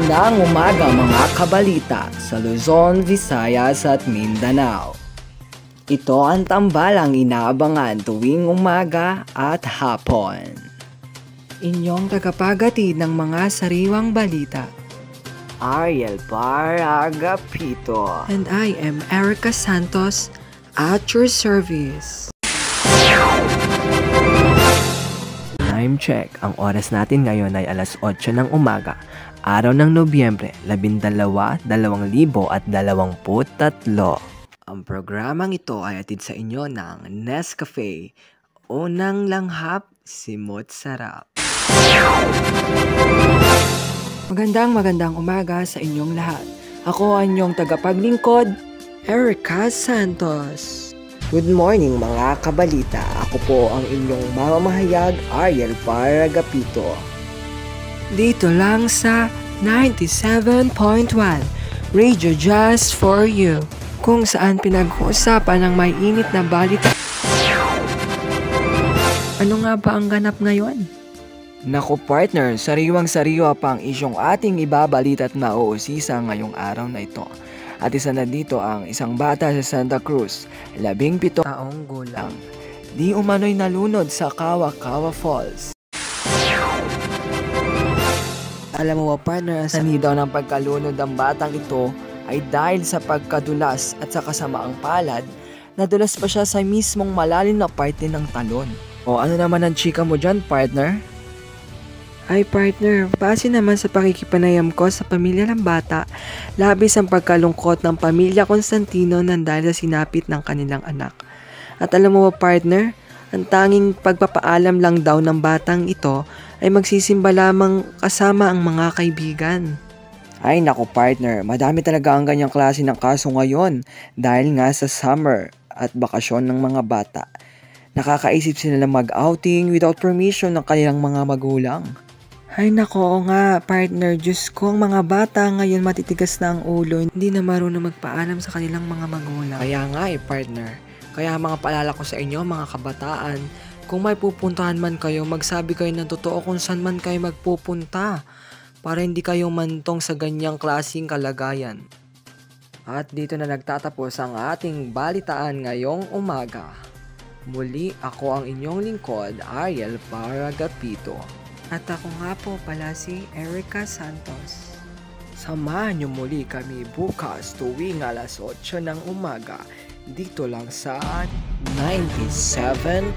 Magandang umaga mga kabalita sa Luzon, Visayas at Mindanao. Ito ang tambalang inaabangan tuwing umaga at hapon. Inyong tagapagatid ng mga sariwang balita, Ariel Paragapito. And I am Erica Santos at your service. Time check. Ang oras natin ngayon ay alas 8 ng umaga, araw ng Nobyembre 12, 2023. Ang programang ito ay atid sa inyo ng Nescafe. Unang langhap, simot sarap. Magandang umaga sa inyong lahat. Ako ang inyong tagapaglingkod, Erica Santos. Good morning mga kabalita. Ako po ang inyong mamamahayag, Ariel Paragapito. Dito lang sa 97.1 Radio Just For You, kung saan pinag-uusapan ng may init na balita. Ano nga ba ang ganap ngayon? Naku partner, sariwang-sariwa pa ang isyong ating ibabalita at mauusisa ngayong araw na ito. At isa na dito ang isang bata sa Santa Cruz, 17 taong gulang. Di umano'y nalunod sa Kawa-Kawa Falls. Alam mo ba partner, sa daw ng pagkalunod ng batang ito ay dahil sa pagkadulas at sa kasamaang palad, nadulas pa siya sa mismong malalim na parte ng talon. O ano naman ang chika mo dyan partner? Ay partner, base naman sa pakikipanayam ko sa pamilya ng bata, labis ang pagkalungkot ng pamilya Constantino nang dahil sa sinapit ng kanilang anak. At alam mo ba partner, ang tanging pagpapaalam lang daw ng batang ito ay magsisimba lamang kasama ang mga kaibigan. Ay naku partner, madami talaga ang ganyang klase ng kaso ngayon dahil nga sa summer at bakasyon ng mga bata. Nakakaisip sila na mag-outing without permission ng kanilang mga magulang. Ay nako nga partner, Diyos ko, ang mga bata ngayon matitigas na ang ulo, hindi na marunong magpaalam sa kanilang mga magulang. Kaya nga partner, kaya mga paalala ko sa inyo mga kabataan, kung may pupuntahan man kayo, magsabi kayo ng totoo kung saan man kayo magpupunta, para hindi kayo mantong sa ganyang klaseng kalagayan. At dito na nagtatapos ang ating balitaan ngayong umaga. Muli ako ang inyong lingkod, Ariel Paragapito. At ako nga po pala si Erica Santos. Samahan niyo muli kami bukas tuwing alas 8 ng umaga dito lang sa 97.1